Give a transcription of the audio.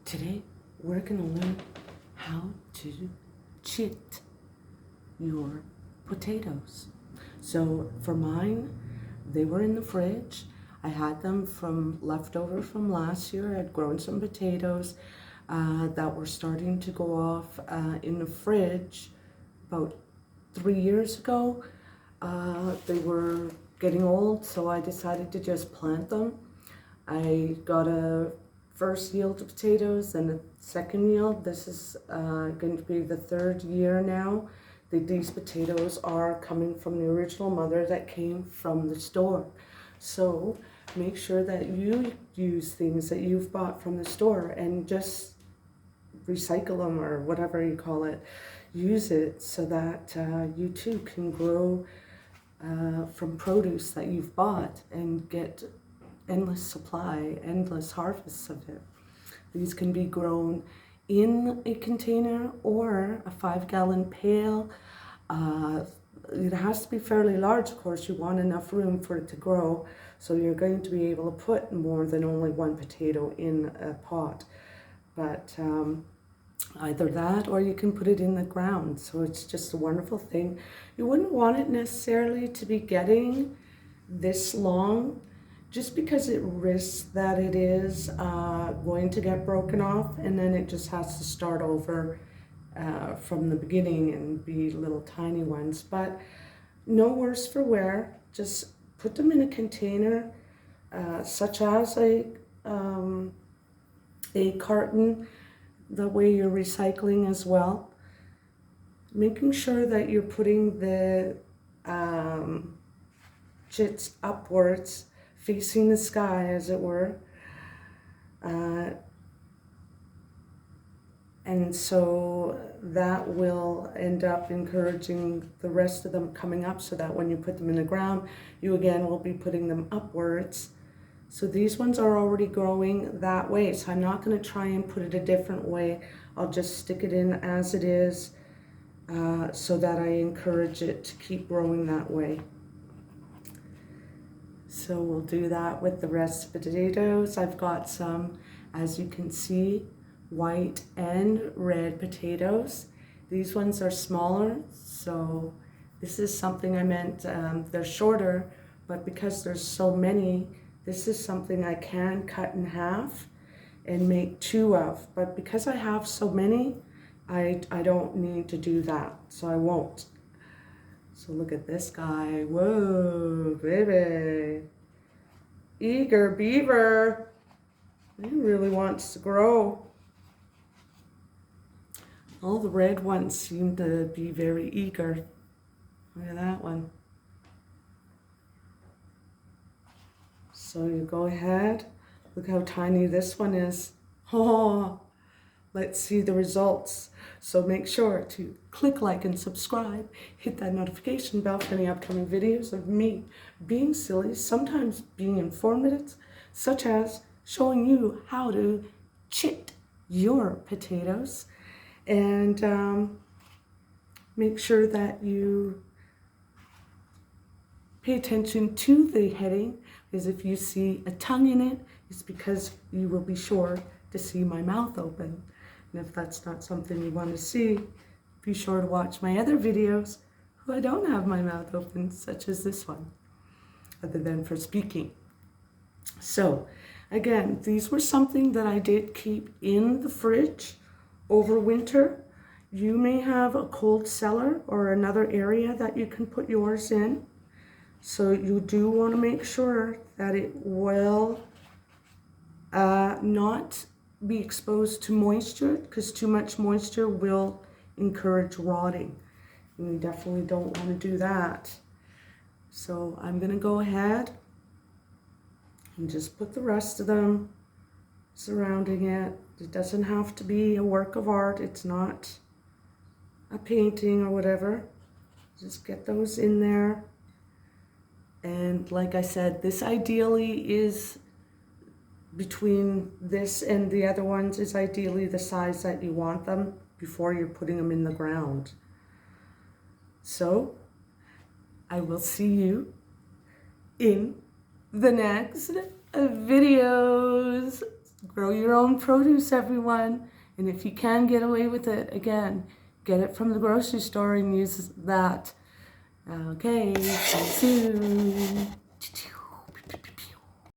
Today, we're going to learn how to chit your potatoes. So for mine, they were in the fridge. I had them from leftover from last year. I'd grown some potatoes that were starting to go off in the fridge about 3 years ago. They were getting old, so I decided to just plant them. I got a first yield of potatoes and a second yield. This is going to be the third year now that these potatoes are coming from the original mother that came from the store. So make sure that you use things that you've bought from the store and just recycle them, or whatever you call it. Use it so that you too can grow from produce that you've bought and get endless supply, endless harvests of it. These can be grown in a container or a 5-gallon pail. It has to be fairly large, of course. You want enough room for it to grow, so you're going to be able to put more than only one potato in a pot. But either that, or you can put it in the ground. So it's just a wonderful thing. You wouldn't want it necessarily to be getting this long, just because it risks that it is going to get broken off, and then it just has to start over from the beginning and be little tiny ones. But no worse for wear. Just put them in a container, such as a carton. That way you're recycling as well. Making sure that you're putting the chits upwards, facing the sky, as it were. And so that will end up encouraging the rest of them coming up, so that when you put them in the ground, you again will be putting them upwards. So these ones are already growing that way, so I'm not going to try and put it a different way. I'll just stick it in as it is, so that I encourage it to keep growing that way. So we'll do that with the rest of the potatoes. I've got some, as you can see, white and red potatoes. These ones are smaller, so this is something I meant, they're shorter, but because there's so many, this is something I can cut in half and make 2 of. But because I have so many, I don't need to do that, so I won't. So look at this guy. Whoa, baby. Eager beaver. He really wants to grow. All the red ones seem to be very eager. Look at that one. So you go ahead. Look how tiny this one is. Oh, let's see the results. So make sure to click like and subscribe. Hit that notification bell for any upcoming videos of me being silly, sometimes being informative, such as showing you how to chit your potatoes. And make sure that you pay attention to the heading, because if you see a tongue in it, it's because you will be sure to see my mouth open. And if that's not something you want to see, be sure to watch my other videos where I don't have my mouth open, such as this one, other than for speaking. So again, these were something that I did keep in the fridge over winter. You may have a cold cellar or another area that you can put yours in. So you do want to make sure that it will not be exposed to moisture, because too much moisture will encourage rotting. And we definitely don't want to do that. So I'm going to go ahead and just put the rest of them surrounding it. It doesn't have to be a work of art. It's not a painting or whatever. Just get those in there. And like I said, this ideally is between this and the other ones is ideally the size that you want them before you're putting them in the ground. So I will see you in the next videos. Grow your own produce, everyone. And if you can get away with it, again, get it from the grocery store and use that. Okay, see you soon.